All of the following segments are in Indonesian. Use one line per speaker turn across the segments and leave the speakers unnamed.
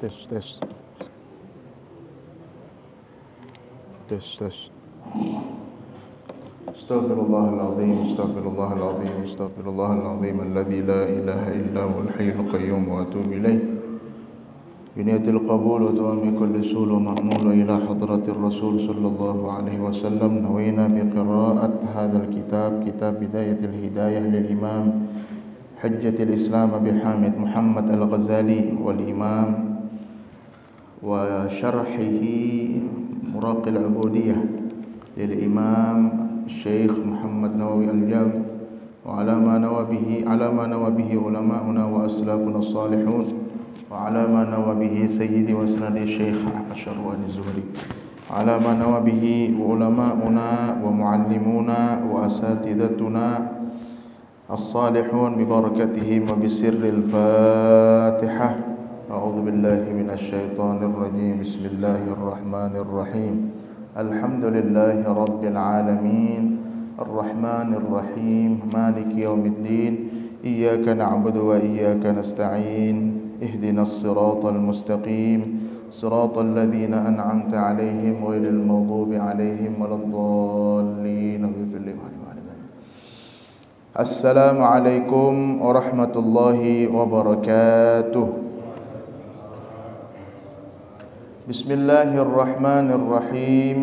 Tes, tes. Tes, tes. Astaghfirullahaladzim, astaghfirullahaladzim, astaghfirullahaladzim alladzi la ilaha illa huwal hayyul qayyum wa atubu ilaih. Biniyatil qabul wa tawami kulli sul wa ma'mul ila hadratir rasul sallallahu alaihi wasallam. Nawayna bi qira'at hadzal kitab, kitab bidayatil hidayah lil imam Hujjatul Islam Abi Hamid Muhammad Al-Ghazali wal imam wa syarhihi Muraqil Ubudiyah lil imam Syekh Muhammad Nawawi Al-Jawi wa ala ma nawa bihi ulama'una wa aslafuna as-salihun wa ala ma nawa bihi sayyidi wa sanadi Syekh Asyarwani Zuhri wa ala ma nawa bihi ulama'una wa muallimuna wa asatidatuna الصالحون ببركتهم وبسر الفاتحة. أعوذ بالله من الشيطان الرجيم. بسم الله الرحمن الرحيم. الحمد لله رب العالمين الرحمن الرحيم مالك يوم الدين إياك نعبد وإياك نستعين اهدنا الصراط المستقيم صراط الذين أنعمت عليهم غير المغضوب عليهم ولا الضالين. Assalamualaikum warahmatullahi wabarakatuh. Bismillahirrahmanirrahim.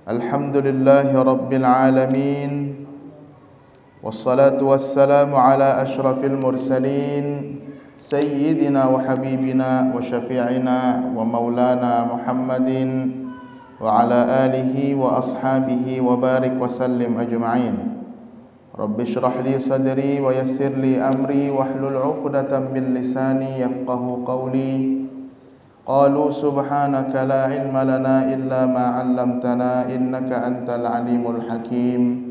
Alhamdulillahi rabbil alamin. Wassalatu wassalamu ala ashrafil mursalin sayyidina wa habibina wa syafi'ina wa maulana Muhammadin wa ala alihi wa ashabihi wa barik wa sallim ajma'in. Rabbi shrah li sadri wa yassir li amri wahlul 'uqdatam min lisani yafqahu qawli. Qalu subhanaka la ilma lana illa ma 'allamtana innaka antal alimul hakim.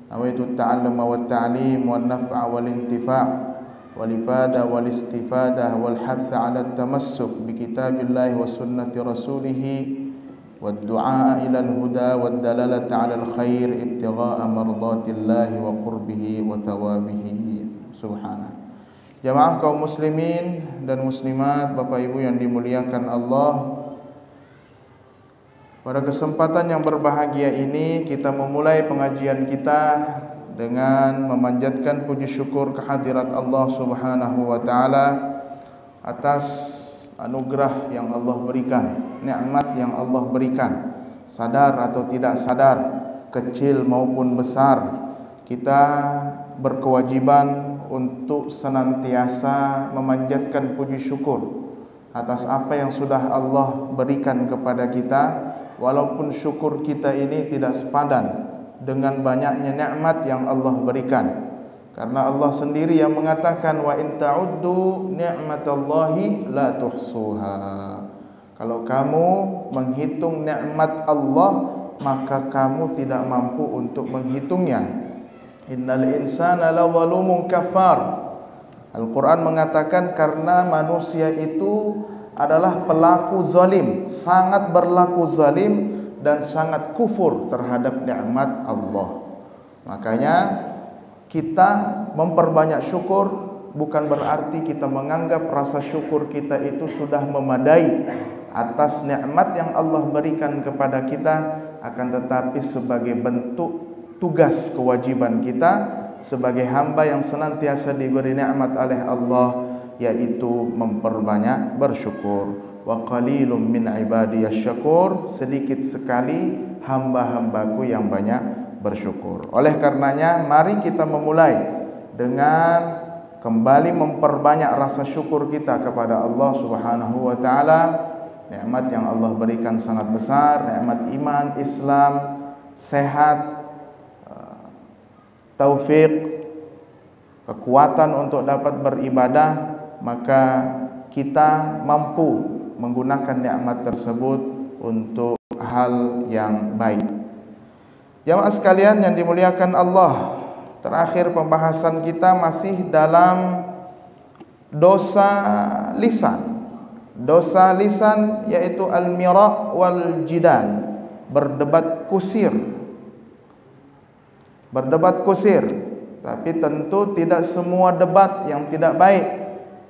Nawaitu at-ta'alluma wat ta'lim wan naf'a wal intifa' wal ifada wal istifadah wal hath 'ala at-tamassuk bi kitabillahi wa sunnati rasulih والدعاء إلى الهدى والدلالة على الخير ابتغاء مرضات الله وقربه وثوابه سبحانه. Jamaah kaum muslimin dan muslimat, Bapak Ibu yang dimuliakan Allah, pada kesempatan yang berbahagia ini kita memulai pengajian kita dengan memanjatkan puji syukur kehadirat Allah Subhanahu wa taala atas anugerah yang Allah berikan, nikmat yang Allah berikan, sadar atau tidak sadar, kecil maupun besar, kita berkewajiban untuk senantiasa memanjatkan puji syukur atas apa yang sudah Allah berikan kepada kita, walaupun syukur kita ini tidak sepadan dengan banyaknya nikmat yang Allah berikan. Karena Allah sendiri yang mengatakan wa in ta'uddu ni'matallahi la tuhsuha. Kalau kamu menghitung nikmat Allah, maka kamu tidak mampu untuk menghitungnya. Innal insana lazalumun kafar. Al-Quran mengatakan karena manusia itu adalah pelaku zalim, sangat berlaku zalim dan sangat kufur terhadap nikmat Allah. Makanya kita memperbanyak syukur bukan berarti kita menganggap rasa syukur kita itu sudah memadai atas nikmat yang Allah berikan kepada kita, akan tetapi sebagai bentuk tugas kewajiban kita sebagai hamba yang senantiasa diberi nikmat oleh Allah, yaitu memperbanyak bersyukur. Wa qalilum min ibadiyasy syakur, sedikit sekali hamba-hambaku yang banyak bersyukur. Oleh karenanya mari kita memulai dengan kembali memperbanyak rasa syukur kita kepada Allah Subhanahu wa taala. Nikmat yang Allah berikan sangat besar, nikmat iman, Islam, sehat, taufik, kekuatan untuk dapat beribadah, maka kita mampu menggunakan nikmat tersebut untuk hal yang baik. Jamaah sekalian yang dimuliakan Allah, terakhir pembahasan kita masih dalam dosa lisan. Dosa lisan yaitu al-mira' wal jidal, berdebat kusir. Berdebat kusir, tapi tentu tidak semua debat yang tidak baik.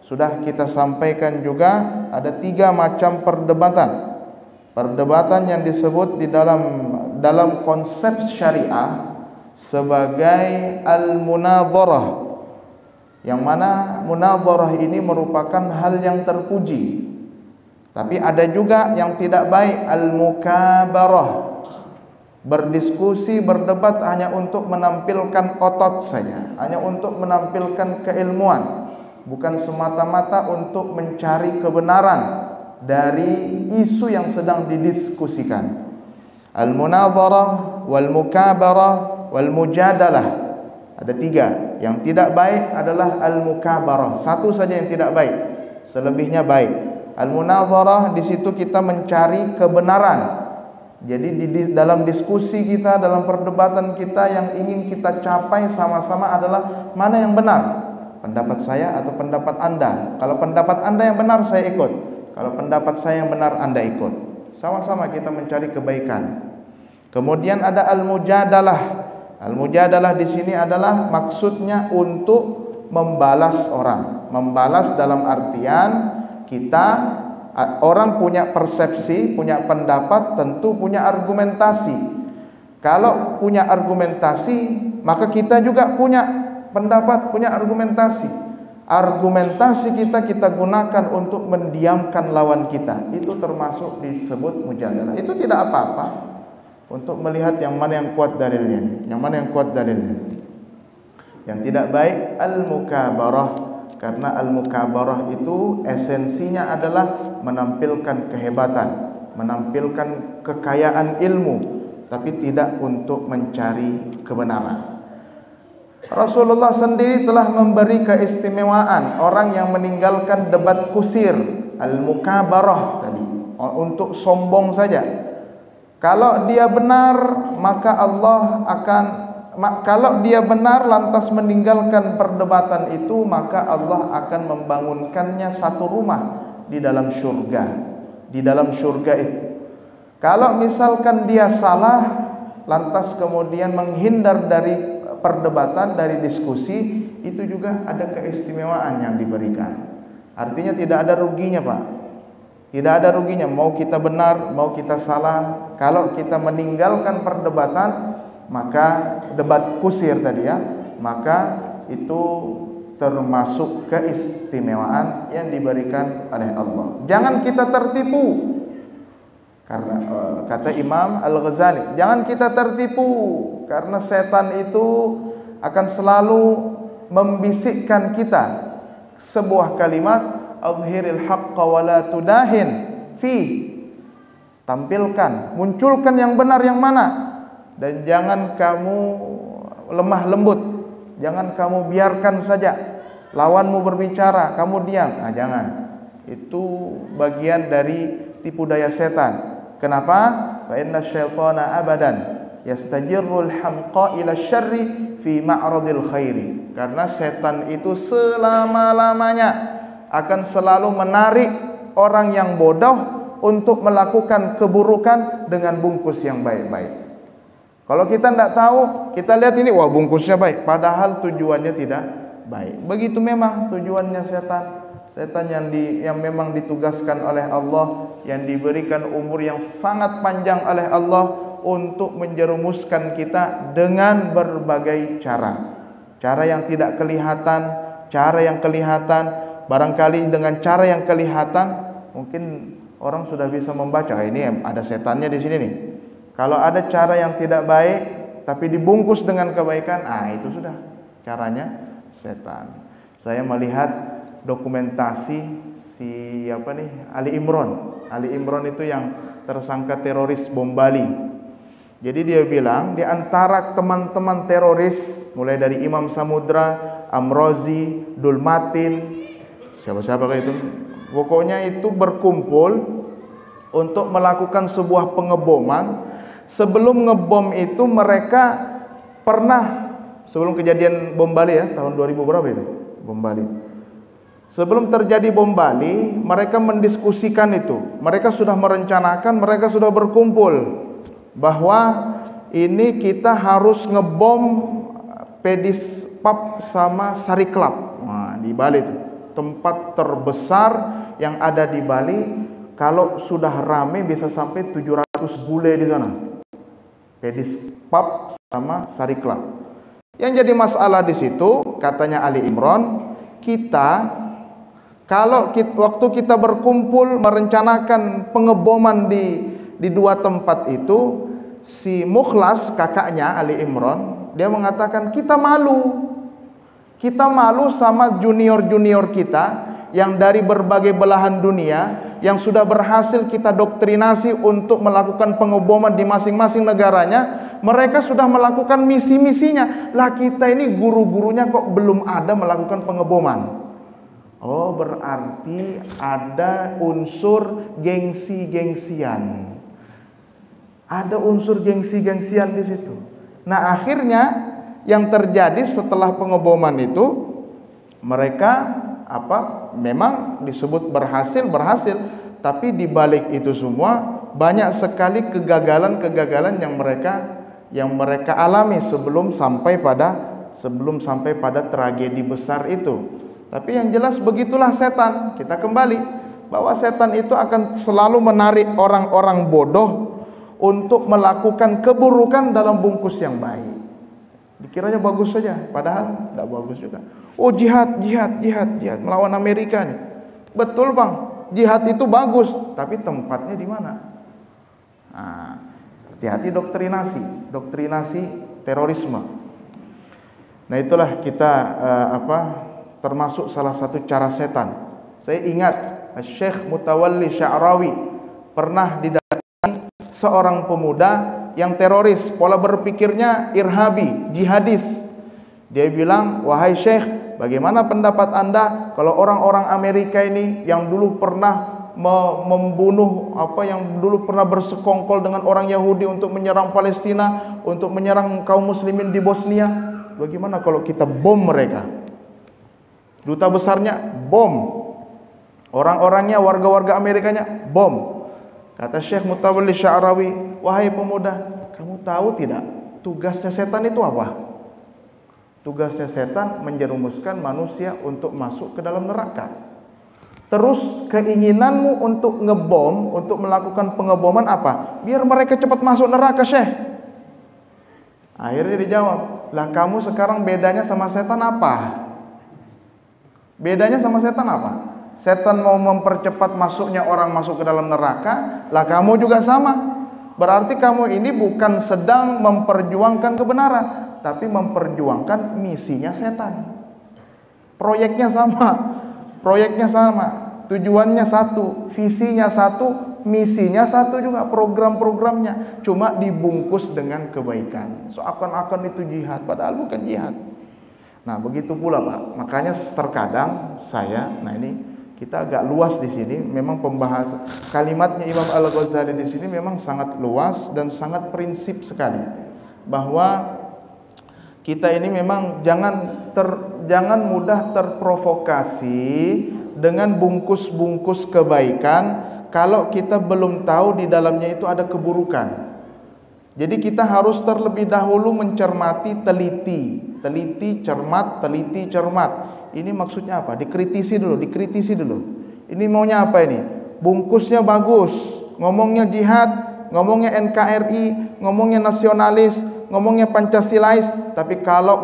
Sudah kita sampaikan juga ada 3 macam perdebatan. Perdebatan yang disebut di dalam konsep syariah sebagai al-munadharah, yang mana munadharah ini merupakan hal yang terpuji. Tapi ada juga yang tidak baik, al-mukabarah, berdiskusi, berdebat hanya untuk menampilkan otot saja, hanya untuk menampilkan keilmuan, bukan semata-mata untuk mencari kebenaran dari isu yang sedang didiskusikan. Al-munadharah, wal-mukabarah, wal-mujadalah. Ada 3. Yang tidak baik adalah al-mukabarah. Satu saja yang tidak baik, selebihnya baik. Al-munadharah, di situ kita mencari kebenaran. Jadi dalam diskusi kita, dalam perdebatan kita, yang ingin kita capai sama-sama adalah mana yang benar, pendapat saya atau pendapat Anda. Kalau pendapat Anda yang benar, saya ikut. Kalau pendapat saya yang benar, Anda ikut. Sama-sama kita mencari kebaikan. Kemudian ada al-mujadalah. Al-mujadalah di sini adalah maksudnya untuk membalas orang. Membalas dalam artian orang punya persepsi, punya pendapat, tentu punya argumentasi. Kalau punya argumentasi, maka kita juga punya pendapat, punya argumentasi. Argumentasi kita gunakan untuk mendiamkan lawan kita. Itu termasuk disebut mujadalah. Itu tidak apa-apa untuk melihat yang mana yang kuat dalilnya, yang mana yang kuat dalilnya. Yang tidak baik al-mukabarah, karena al-mukabarah itu esensinya adalah menampilkan kehebatan, menampilkan kekayaan ilmu, tapi tidak untuk mencari kebenaran. Rasulullah sendiri telah memberi keistimewaan orang yang meninggalkan debat kusir, al-mukabarah tadi, untuk sombong saja. Kalau dia benar, maka Allah akan, kalau dia benar lantas meninggalkan perdebatan itu, maka Allah akan membangunkannya satu rumah di dalam surga. Di dalam surga itu. Kalau misalkan dia salah, lantas kemudian menghindar dari perdebatan, dari diskusi, itu juga ada keistimewaan yang diberikan. Artinya tidak ada ruginya, Pak. Tidak ada ruginya, mau kita benar, mau kita salah. Kalau kita meninggalkan perdebatan, maka debat kusir tadi ya, maka itu termasuk keistimewaan yang diberikan oleh Allah. Jangan kita tertipu. Karena kata Imam Al-Ghazali, jangan kita tertipu, karena setan itu akan selalu membisikkan kita sebuah kalimat, adhiril haqqa wa la tudahin fi, tampilkan, munculkan yang benar yang mana, dan jangan kamu lemah lembut, jangan kamu biarkan saja lawanmu berbicara, kamu diam. Nah, jangan. Itu bagian dari tipu daya setan. Kenapa? Fa inna syaitana abadan yastajirrul hamqa ila syarri fi ma'radil khairi. Karena setan itu selama-lamanya akan selalu menarik orang yang bodoh untuk melakukan keburukan dengan bungkus yang baik-baik. Kalau kita tidak tahu, kita lihat ini, wah bungkusnya baik, padahal tujuannya tidak baik. Begitu memang tujuannya setan. Setan yang memang ditugaskan oleh Allah, yang diberikan umur yang sangat panjang oleh Allah untuk menjerumuskan kita dengan berbagai cara. Cara yang tidak kelihatan, cara yang kelihatan. Barangkali dengan cara yang kelihatan mungkin orang sudah bisa membaca, ini ada setannya di sini nih. Kalau ada cara yang tidak baik tapi dibungkus dengan kebaikan, itu sudah caranya setan. Saya melihat dokumentasi Ali Imran. Ali Imran itu yang tersangka teroris bom Bali. Jadi dia bilang di antara teman-teman teroris, mulai dari Imam Samudra, Amrozi, Dulmatin, siapa-siapa kayak itu, pokoknya itu berkumpul untuk melakukan sebuah pengeboman. Sebelum ngebom itu mereka pernah, sebelum kejadian bom Bali ya, tahun 2000 berapa itu bom Bali, sebelum terjadi bom Bali, mereka mendiskusikan itu. Mereka sudah merencanakan, mereka sudah berkumpul bahwa ini kita harus ngebom Pedis Pub sama Sari Club di Bali itu. tempat terbesar yang ada di Bali. Kalau sudah rame bisa sampai 700 bule di sana. Pedis pub sama Sari Club. Yang jadi masalah di situ, katanya Ali Imran, waktu kita berkumpul merencanakan pengeboman di dua tempat itu, si Mukhlas, kakaknya Ali Imran, dia mengatakan kita malu sama junior-junior kita yang dari berbagai belahan dunia, yang sudah berhasil kita doktrinasi untuk melakukan pengeboman di masing-masing negaranya. Mereka sudah melakukan misi-misinya, lah kita ini guru-gurunya kok belum ada melakukan pengeboman. Oh, berarti ada unsur gengsi-gengsian. Ada unsur gengsi-gengsian di situ. Nah, akhirnya yang terjadi setelah pengeboman itu, mereka memang disebut berhasil, tapi di balik itu semua banyak sekali kegagalan-kegagalan yang mereka alami sebelum sampai pada tragedi besar itu. Tapi yang jelas begitulah setan. Kita kembali bahwa setan itu akan selalu menarik orang-orang bodoh untuk melakukan keburukan dalam bungkus yang baik. Dikiranya bagus saja, padahal tidak bagus juga. Oh, jihad melawan Amerika nih. Betul bang, jihad itu bagus, tapi tempatnya di mana? Nah, hati-hati doktrinasi terorisme. Nah, itulah kita termasuk salah satu cara setan. Saya ingat Syekh Mutawalli Sya'rawi pernah didatangi seorang pemuda yang teroris, pola berpikirnya irhabi, jihadis. Dia bilang, "Wahai Syekh, bagaimana pendapat Anda kalau orang-orang Amerika ini yang dulu pernah membunuh yang dulu pernah bersekongkol dengan orang Yahudi untuk menyerang Palestina, untuk menyerang kaum muslimin di Bosnia, bagaimana kalau kita bom mereka? Duta besarnya bom, orang-orangnya, warga-warga Amerikanya bom." Kata Syekh Mutawalli Sya'rawi, "Wahai pemuda, kamu tahu tidak tugasnya setan itu apa? Tugasnya setan menjerumuskan manusia untuk masuk ke dalam neraka. Terus keinginanmu untuk ngebom, untuk melakukan pengeboman apa? Biar mereka cepat masuk neraka, Syekh." Akhirnya dijawab, "Lah kamu sekarang bedanya sama setan apa? Bedanya sama setan apa? Setan mau mempercepat masuknya orang masuk ke dalam neraka, lah kamu juga sama. Berarti kamu ini bukan sedang memperjuangkan kebenaran, tapi memperjuangkan misinya setan. Proyeknya sama, tujuannya satu, visinya satu, misinya satu juga, program-programnya cuma dibungkus dengan kebaikan. Seakan-akan itu jihad, padahal bukan jihad. Nah, begitu pula Pak. Makanya terkadang kita agak luas di sini. Memang pembahasan kalimatnya Imam Al-Ghazali di sini memang sangat luas dan sangat prinsip sekali. Bahwa kita ini memang jangan mudah terprovokasi dengan bungkus-bungkus kebaikan kalau kita belum tahu di dalamnya itu ada keburukan. Jadi kita harus terlebih dahulu mencermati, teliti, cermat. Ini maksudnya apa? Dikritisi dulu. Ini maunya apa ini? Bungkusnya bagus, ngomongnya jihad, ngomongnya NKRI, ngomongnya nasionalis, ngomongnya Pancasilais, tapi kalau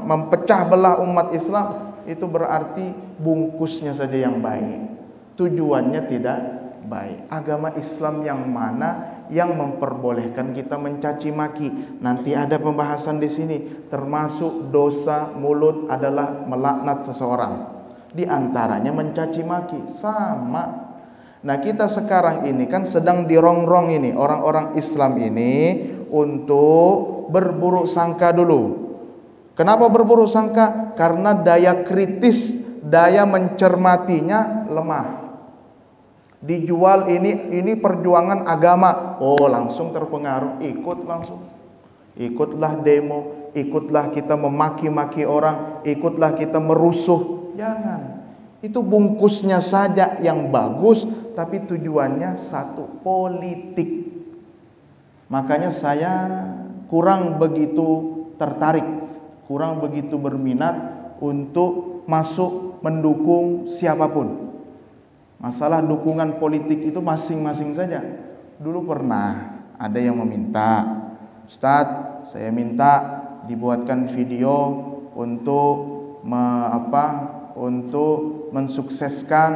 mempecah belah umat Islam, itu berarti bungkusnya saja yang baik, tujuannya tidak baik. Agama Islam yang mana yang memperbolehkan kita mencaci maki? Nanti ada pembahasan di sini, termasuk dosa mulut adalah melaknat seseorang. Di antaranya mencaci maki, sama. Nah, kita sekarang ini kan sedang dirongrong ini orang-orang Islam ini untuk berburuk sangka dulu. Kenapa berburuk sangka? Karena daya kritis, daya mencermatinya lemah. Dijual ini perjuangan agama, oh langsung terpengaruh, ikutlah demo, ikutlah kita memaki-maki orang, ikutlah kita merusuh. Jangan, itu bungkusnya saja yang bagus, tapi tujuannya satu, politik. Makanya saya kurang begitu tertarik, kurang begitu berminat untuk masuk mendukung siapapun. Masalah dukungan politik itu masing-masing saja. Dulu pernah ada yang meminta, Ustadz, saya minta dibuatkan video untuk untuk mensukseskan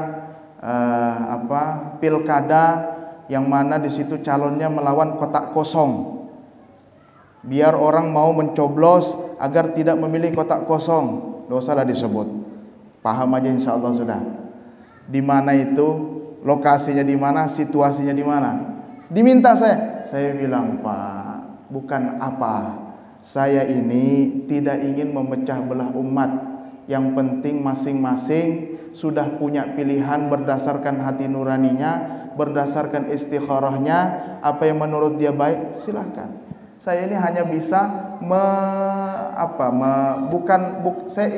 pilkada yang mana di situ calonnya melawan kotak kosong. Biar orang mau mencoblos agar tidak memilih kotak kosong. Dosalah disebut. Paham aja insyaallah sudah. Di mana itu? Lokasinya di mana? Situasinya di mana? Diminta saya bilang, Pak, bukan apa. Saya ini tidak ingin memecah belah umat. Yang penting masing-masing sudah punya pilihan berdasarkan hati nuraninya, berdasarkan istikharahnya, apa yang menurut dia baik, silahkan. Saya ini hanya bisa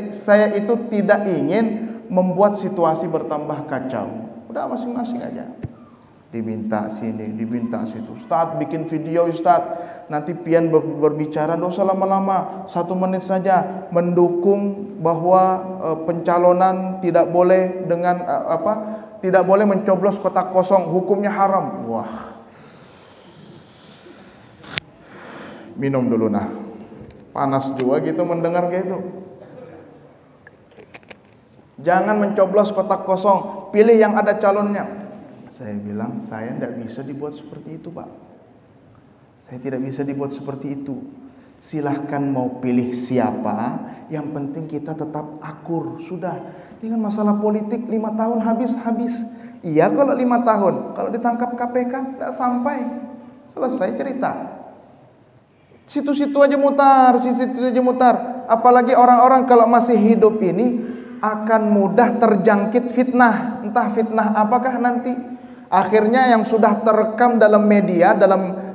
saya itu tidak ingin membuat situasi bertambah kacau. Udah masing-masing aja. Diminta sini, diminta situ. Ustadz bikin video, Ustadz. Nanti pian berbicara, nggak usah lama-lama, 1 menit saja, mendukung bahwa pencalonan tidak boleh dengan tidak boleh mencoblos kotak kosong, hukumnya haram. Wah, minum dulu nah, panas juga gitu mendengar kayak itu. Jangan mencoblos kotak kosong, pilih yang ada calonnya. Saya bilang, saya tidak bisa dibuat seperti itu, Pak. Saya tidak bisa dibuat seperti itu. Silahkan mau pilih siapa, yang penting kita tetap akur. Sudah, ini kan masalah politik 5 tahun habis. Iya kalau 5 tahun, kalau ditangkap KPK tidak sampai. Selesai cerita. Situ-situ aja mutar, situ-situ aja mutar. Apalagi orang-orang kalau masih hidup ini akan mudah terjangkit fitnah. Entah fitnah apakah nanti. Akhirnya yang sudah terekam dalam media,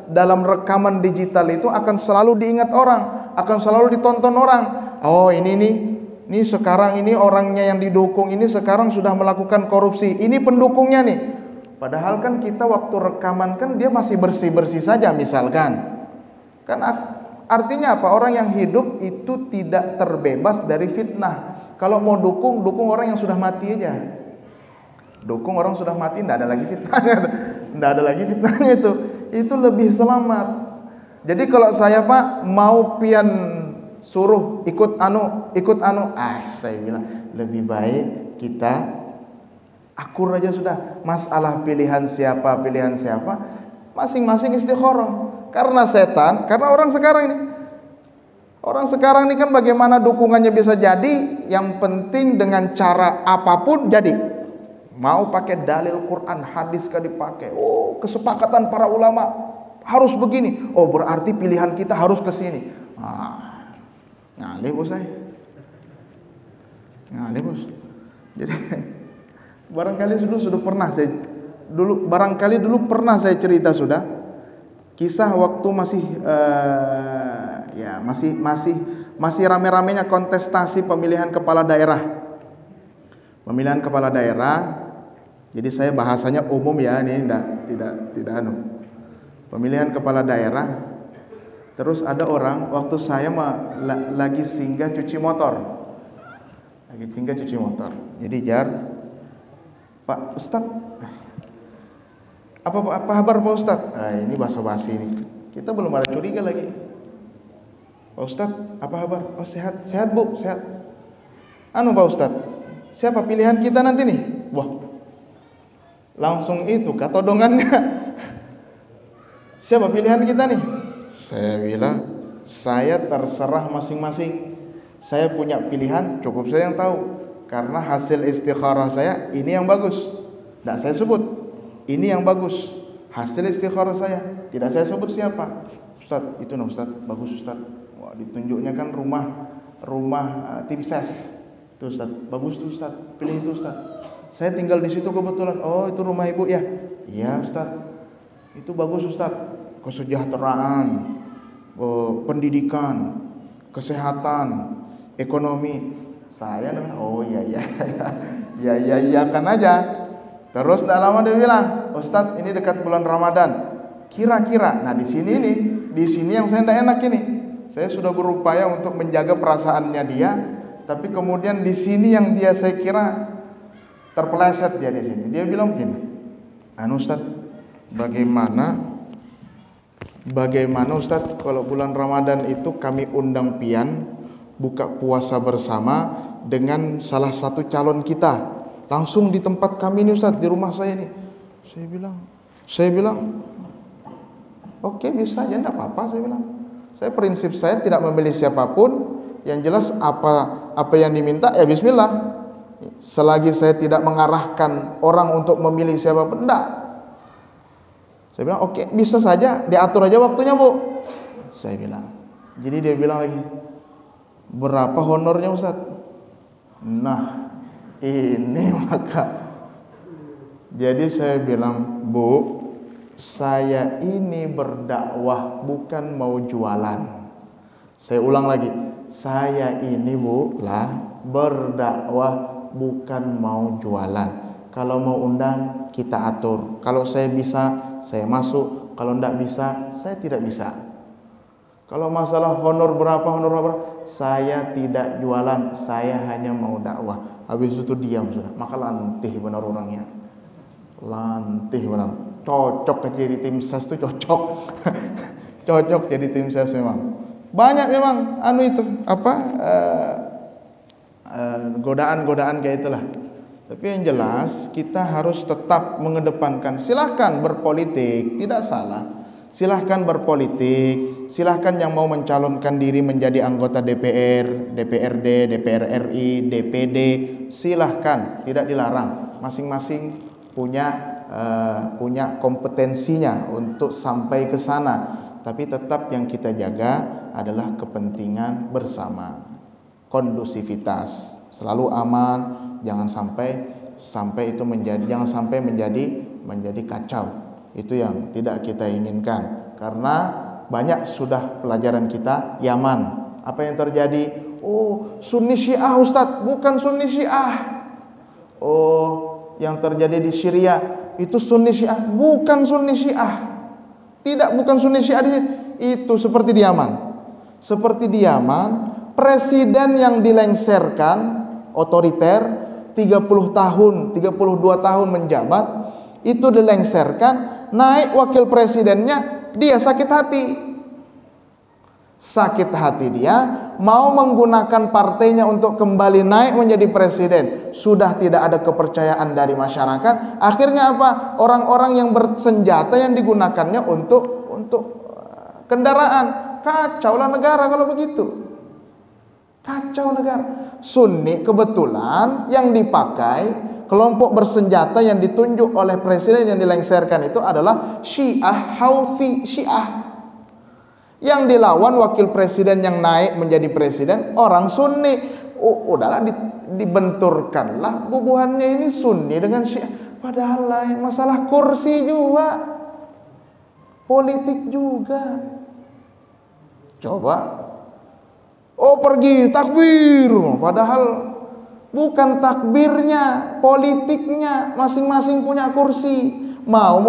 dalam rekaman digital itu akan selalu diingat orang, akan selalu ditonton orang. Oh ini sekarang ini orangnya yang didukung ini sekarang sudah melakukan korupsi. Ini pendukungnya nih. Padahal kan kita waktu rekaman kan dia masih bersih-bersih saja misalkan. Kan artinya apa? Orang yang hidup itu tidak terbebas dari fitnah. Kalau mau dukung orang yang sudah mati aja. Dukung orang sudah mati, tidak ada lagi fitnahnya. Tidak ada lagi fitnahnya itu lebih selamat. Jadi kalau saya Pak mau pian suruh ikut anu, saya bilang lebih baik kita akur aja sudah. Masalah pilihan siapa, masing-masing istikharah. Karena orang sekarang ini kan bagaimana dukungannya bisa jadi, yang penting dengan cara apapun jadi. Mau pakai dalil Quran, hadis kan dipakai. Oh, kesepakatan para ulama harus begini. Oh, berarti pilihan kita harus ke sini. Ngalih bos saya. Ngalih bos. Jadi barangkali dulu pernah saya cerita sudah. Kisah waktu masih rame-ramenya kontestasi pemilihan kepala daerah. Pemilihan kepala daerah. Jadi saya bahasanya umum ya, ini tidak anu. Pemilihan kepala daerah. Terus ada orang waktu saya lagi singgah cuci motor. Jadi Pak Ustadz, apa kabar Pak Ustadz? Ini basa-basi nih. Kita belum ada curiga lagi. Pak Ustadz, apa kabar? Oh sehat Bu, sehat. Anu Pak Ustadz, siapa pilihan kita nanti nih? Wah, langsung itu katodongannya. Siapa pilihan kita nih? Saya bilang, saya terserah masing-masing. Saya punya pilihan, cukup saya yang tahu. Karena hasil istikharah saya ini yang bagus. Tidak saya sebut. Ini yang bagus. Hasil istikharah saya. Tidak saya sebut siapa. Ustadz, itu nah Ustadz, bagus Ustadz. Wah, ditunjuknya kan rumah tim ses. Tuh Ustadz, bagus tuh Ustadz. Pilih itu Ustadz. Saya tinggal di situ kebetulan. Oh, itu rumah ibu ya? Iya, Ustaz. Itu bagus, Ustaz. Kesejahteraan, pendidikan, kesehatan, ekonomi. Saya oh iya kan aja. Terus tidak lama dia bilang, Ustaz, ini dekat bulan Ramadan. Kira-kira, nah di sini yang saya tidak enak ini. Saya sudah berupaya untuk menjaga perasaannya dia. Tapi kemudian di sini yang dia saya kira terpeleset dia di sini. Dia bilang begini, Ustaz, bagaimana Ustaz kalau bulan Ramadan itu kami undang pian buka puasa bersama dengan salah satu calon kita langsung di tempat kami ini Ustaz, di rumah saya ini. Saya bilang oke, bisa aja, enggak apa-apa. Saya bilang, saya prinsip saya tidak memilih siapapun, yang jelas apa yang diminta ya bismillah. Selagi saya tidak mengarahkan orang untuk memilih siapapun, enggak. Saya bilang oke, bisa saja, diatur aja waktunya Bu. Saya bilang. Jadi dia bilang lagi, berapa honornya Ustaz? Nah ini maka jadi saya bilang, Bu, saya ini berdakwah bukan mau jualan. Saya ulang lagi, saya ini Bu berdakwah bukan mau jualan. Kalau mau undang kita atur. Kalau saya bisa saya masuk, kalau tidak bisa saya tidak bisa. Kalau masalah honor berapa, saya tidak jualan, saya hanya mau dakwah. Habis itu diam sudah. Maka lantih benar orangnya. Lantih benar. Cocok jadi tim ses itu cocok. Cocok jadi tim ses memang. Banyak memang godaan-godaan kayak itulah. Tapi yang jelas kita harus tetap mengedepankan. Silahkan berpolitik, tidak salah. Silahkan berpolitik, silahkan yang mau mencalonkan diri menjadi anggota DPR, DPRD, DPR RI, DPD, silahkan, tidak dilarang. Masing-masing punya kompetensinya untuk sampai ke sana. Tapi tetap yang kita jaga adalah kepentingan bersama, kondusivitas, selalu aman, jangan sampai itu menjadi kacau. Itu yang tidak kita inginkan. Karena banyak sudah pelajaran kita Yaman. Apa yang terjadi? Oh, Sunni Syiah Ustaz, bukan Sunni Syiah. Oh, yang terjadi di Syria itu Sunni Syiah, bukan Sunni Syiah. Tidak, bukan Sunni Syiah itu seperti di Yaman. Seperti di Yaman, presiden yang dilengserkan otoriter 30 tahun, 32 tahun menjabat, itu dilengserkan. Naik wakil presidennya, dia sakit hati dia mau menggunakan partainya untuk kembali naik menjadi presiden. Sudah tidak ada kepercayaan dari masyarakat. Akhirnya apa? Orang-orang yang bersenjata yang digunakannya untuk kendaraan. Kacaulah negara kalau begitu. Kacau negara. Sunni kebetulan yang dipakai, kelompok bersenjata yang ditunjuk oleh presiden yang dilengserkan itu adalah Syiah, Houthi Syiah. Yang dilawan wakil presiden yang naik menjadi presiden orang Sunni. Udahlah dibenturkanlah bubuhannya ini Sunni dengan Syiah. Padahal lain, masalah kursi juga, politik juga. Coba, pergi takbir, padahal bukan takbirnya, politiknya, masing-masing punya kursi. Mau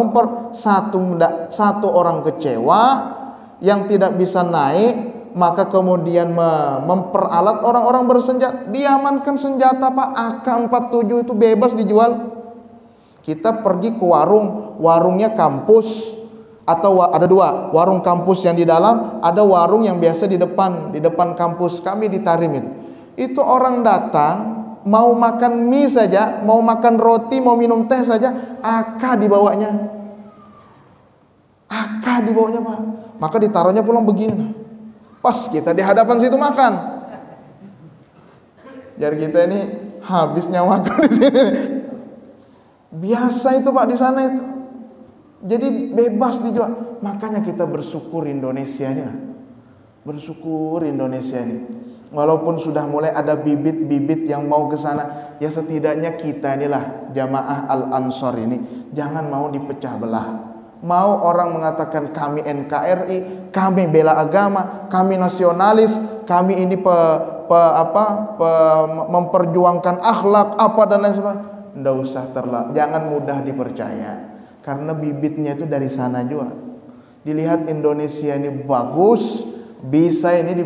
satu orang kecewa yang tidak bisa naik, maka kemudian memperalat orang-orang bersenjata. Diamankan senjata Pak, AK-47 itu bebas dijual. Kita pergi ke warungnya kampus, atau ada dua, warung kampus yang di dalam, ada warung yang biasa di depan kampus kami di Tarim itu. Itu orang datang mau makan mie saja, mau makan roti, mau minum teh saja, AK dibawanya. AK dibawanya Pak. Maka ditaruhnya pulang begini. Pas kita di hadapan situ makan. Jadi kita ini habis nyawa di sini. Biasa itu Pak di sana itu. Jadi bebas dijual. Makanya kita bersyukur Indonesia ini. Bersyukur Indonesia ini. Walaupun sudah mulai ada bibit-bibit yang mau ke sana, ya setidaknya kita inilah jamaah Al-Ansor ini jangan mau dipecah belah. Mau orang mengatakan kami NKRI, kami bela agama, kami nasionalis, kami ini memperjuangkan akhlak apa dan lain sebagainya. Nggak usah jangan mudah dipercaya. Karena bibitnya itu dari sana juga. Dilihat Indonesia ini bagus, bisa ini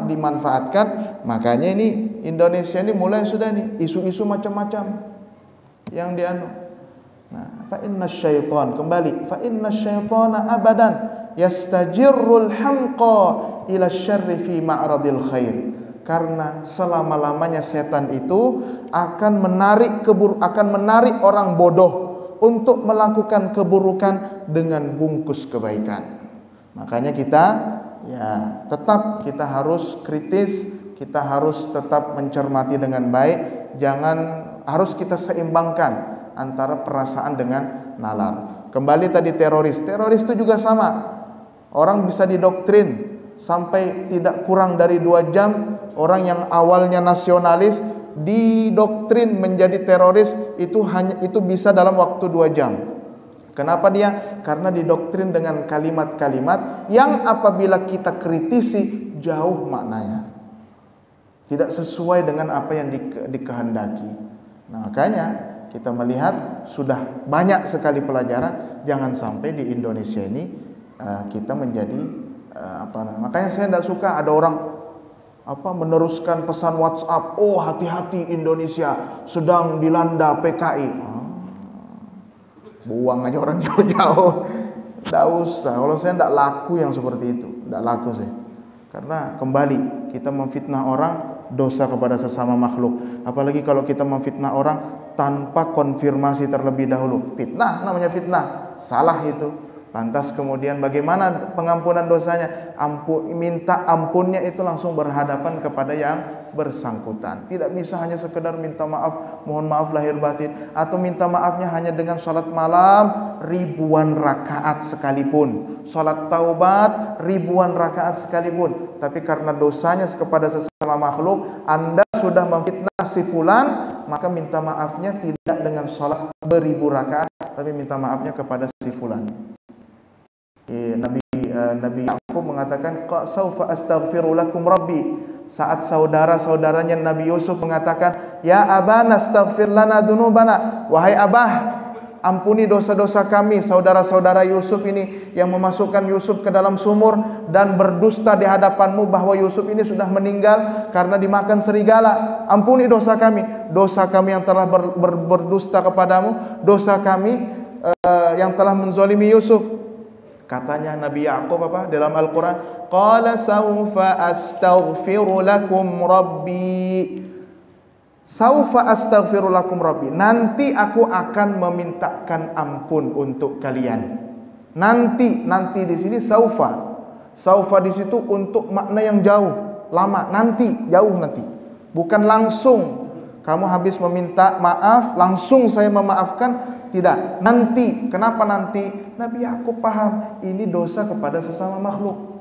dimanfaatkan. Makanya ini Indonesia ini mulai sudah nih isu-isu macam-macam yang dianu. Nah, fa inna syaitan kembali, fa inna syaitana abadan yastajirrul hamqa ila syarri fi ma'radil khair. Karena selama-lamanya setan itu akan menarik orang bodoh untuk melakukan keburukan dengan bungkus kebaikan. Makanya kita tetap kita harus kritis, kita harus tetap mencermati dengan baik, harus kita seimbangkan antara perasaan dengan nalar. Kembali tadi teroris itu juga sama. Orang bisa didoktrin sampai tidak kurang dari 2 jam. Orang yang awalnya nasionalis didoktrin menjadi teroris itu bisa dalam waktu 2 jam. Kenapa dia? Karena didoktrin dengan kalimat-kalimat yang apabila kita kritisi jauh maknanya, tidak sesuai dengan apa yang dikehendaki. Nah, makanya kita melihat sudah banyak sekali pelajaran. Jangan sampai di Indonesia ini kita menjadi makanya saya tidak suka ada orang meneruskan pesan WhatsApp, oh hati-hati Indonesia sedang dilanda PKI. Buang aja orang jauh-jauh. Tidak usah. Kalau saya tidak laku yang seperti itu, tidak laku saya. Karena kembali kita memfitnah orang, dosa kepada sesama makhluk. Apalagi kalau kita memfitnah orang tanpa konfirmasi terlebih dahulu. Fitnah namanya fitnah. Salah itu. Lantas kemudian bagaimana pengampunan dosanya? Minta ampunnya itu langsung berhadapan kepada yang bersangkutan. Tidak bisa hanya sekedar minta maaf, mohon maaf lahir batin, atau minta maafnya hanya dengan salat malam ribuan rakaat sekalipun, salat taubat ribuan rakaat sekalipun. Tapi karena dosanya kepada sesama makhluk, Anda sudah memfitnah si fulan, maka minta maafnya tidak dengan salat beribu rakaat, tapi minta maafnya kepada si fulan. Nabi Ya'qub mengatakan, "Saufa astaghfiru lakum rabbi." Saat saudara-saudaranya Nabi Yusuf mengatakan, "Ya abana astaghfir lana dzunubana." Wahai abah, ampuni dosa-dosa kami. Saudara-saudara Yusuf ini yang memasukkan Yusuf ke dalam sumur dan berdusta di hadapanmu bahwa Yusuf ini sudah meninggal karena dimakan serigala. Ampuni dosa kami yang telah berdusta kepadamu, dosa kami yang telah menzalimi Yusuf. Katanya Nabi Ya'qub dalam Al-Quran, qala sawfa astaghfiru lakum rabbi. Sawfa astaghfiru lakum rabbi. Nanti aku akan memintakan ampun untuk kalian. Nanti di sini saufa. Saufa di situ untuk makna yang jauh, lama, jauh nanti. Bukan langsung kamu habis meminta maaf langsung saya memaafkan. Tidak, nanti. Kenapa nanti? Nabi Ya'qub paham ini dosa kepada sesama makhluk.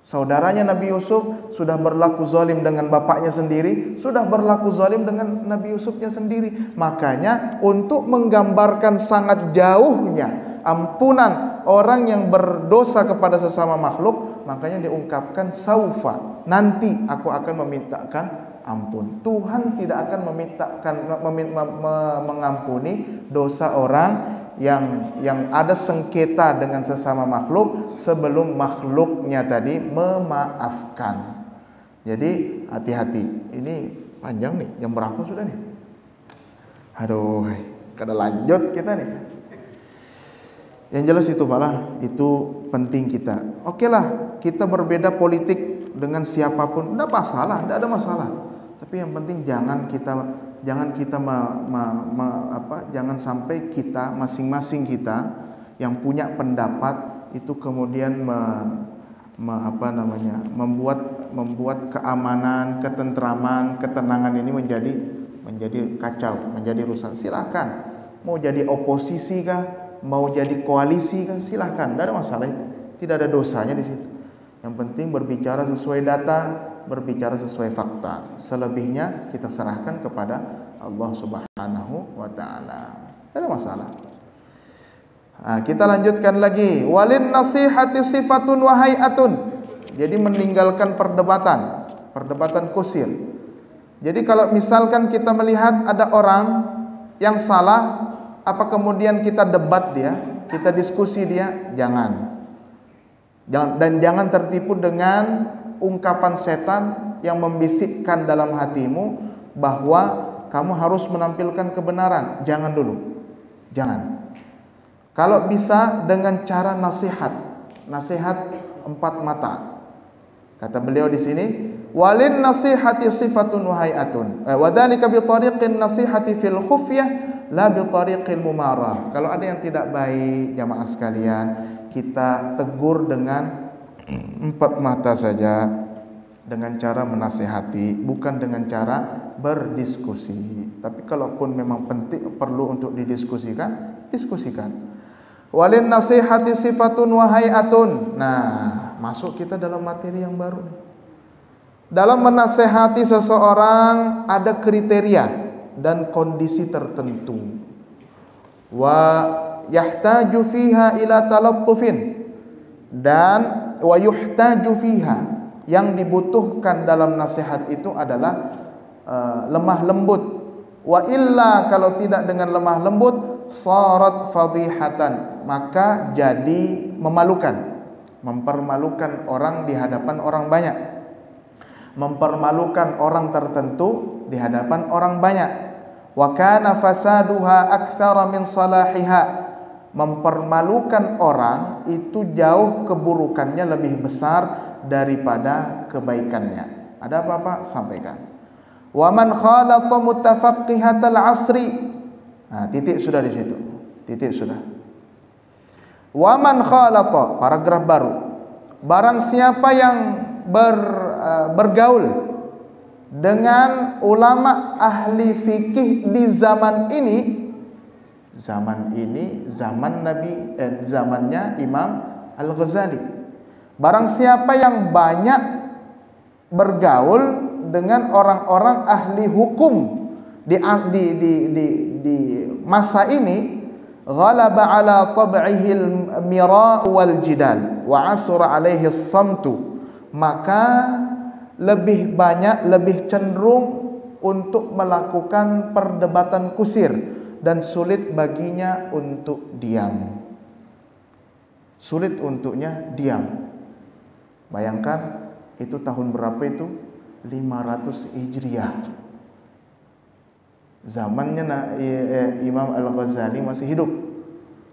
Saudaranya Nabi Yusuf sudah berlaku zalim dengan bapaknya sendiri, sudah berlaku zalim dengan Nabi Yusufnya sendiri. Makanya untuk menggambarkan sangat jauhnya ampunan orang yang berdosa kepada sesama makhluk, makanya diungkapkan saufa. Nanti aku akan memintakan ampun. Tuhan tidak akan mengampuni dosa orang yang ada sengketa dengan sesama makhluk sebelum makhluknya tadi memaafkan. Jadi hati-hati. Ini panjang nih. Jam berapa sudah nih? Aduh, kada lanjut kita nih. Yang jelas itu itu penting kita. Oke lah, kita berbeda politik dengan siapapun, tidak ada masalah. Tapi yang penting jangan sampai kita masing-masing kita yang punya pendapat itu kemudian membuat keamanan, ketentraman, ketenangan ini menjadi kacau, menjadi rusak. Silakan mau jadi oposisi kah, mau jadi koalisi kah, silakan, tidak ada masalah itu. Tidak ada dosanya di situ. Yang penting berbicara sesuai data, berbicara sesuai fakta. Selebihnya kita serahkan kepada Allah Subhanahu wa taala. Tidak ada masalah. Nah, kita lanjutkan lagi. Walin nasihati sifatun wa hay'atun. Jadi meninggalkan perdebatan kusir. Jadi kalau misalkan kita melihat ada orang yang salah, apa kemudian kita debat dia, kita diskusi dia? Jangan. Jangan tertipu dengan ungkapan setan yang membisikkan dalam hatimu bahwa kamu harus menampilkan kebenaran. Jangan dulu. Jangan. Kalau bisa dengan cara nasihat empat mata. Kata beliau di sini, walin nasihati sifatun wa hayatun. Wa dzalika bi tariqin nasihati fil khufyah la bi tariqil mumarah. Kalau ada yang tidak baik, jamaah sekalian, kita tegur dengan empat mata saja, dengan cara menasihati, bukan dengan cara berdiskusi. Tapi kalaupun memang penting perlu untuk didiskusikan, diskusikan. Walin nasihati sifatun wa hayatun. Nah, masuk kita dalam materi yang baru. Dalam menasehati seseorang ada kriteria dan kondisi tertentu. Wa yahtaju fiha ila talattufin, dan wa yuhtaju fiha, yang dibutuhkan dalam nasihat itu adalah lemah lembut. Wa illa, kalau tidak dengan lemah lembut, sarat fadihatan, maka jadi memalukan, mempermalukan orang di hadapan orang banyak, mempermalukan orang tertentu di hadapan orang banyak. Wa kana fasaduha aktsara min salahiha, mempermalukan orang itu jauh keburukannya lebih besar daripada kebaikannya. Ada apa-apa sampaikan. Wa man khalata mutafaqqihatal asri. Nah, titik sudah di situ. Titik sudah. Wa man khalata, paragraf baru. Barang siapa yang bergaul dengan ulama ahli fikih di zaman ini, zamannya Imam Al-Ghazali. Barang siapa yang banyak bergaul dengan orang-orang ahli hukum di masa ini, ghalaba ala tab'ihi al-mira wal jidal wa asra alaihi as-samtu, maka lebih banyak, lebih cenderung untuk melakukan perdebatan kusir dan sulit baginya untuk diam. Sulit untuknya diam. Bayangkan itu tahun berapa itu? 500 Hijriah. Zamannya Imam Al-Ghazali masih hidup.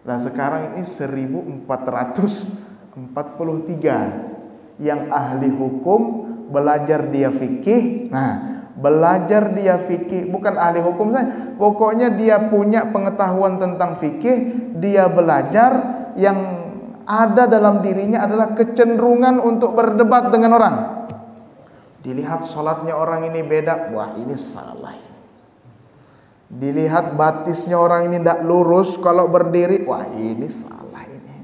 Nah, sekarang ini 1443. Yang ahli hukum belajar dia fikih. Nah, belajar dia fikih, bukan ahli hukum saja, pokoknya dia punya pengetahuan tentang fikih, dia belajar, yang ada dalam dirinya adalah kecenderungan untuk berdebat dengan orang. Dilihat sholatnya orang ini beda, wah ini salah ini. Dilihat batisnya orang ini tidak lurus kalau berdiri, wah ini salah ini.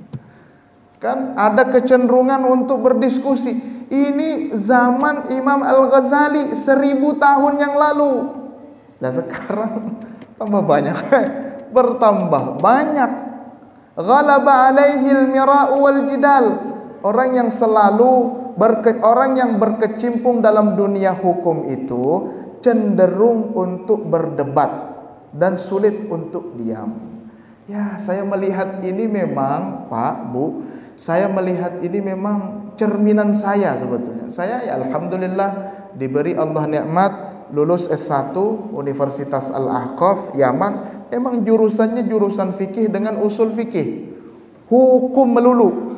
Kan ada kecenderungan untuk berdiskusi. Ini zaman Imam Al-Ghazali 1000 tahun yang lalu. Nah sekarang tambah banyak, bertambah banyak. Ghalaba alaihi al-mira'u wal jidal. Orang yang selalu orang yang berkecimpung dalam dunia hukum itu cenderung untuk berdebat dan sulit untuk diam. Ya, saya melihat ini memang, Pak, Bu, saya melihat ini memang cerminan saya sebetulnya. Saya ya alhamdulillah diberi Allah nikmat lulus S1 Universitas Al-Ahqaf Yaman. Emang jurusannya jurusan fikih dengan usul fikih. Hukum melulu.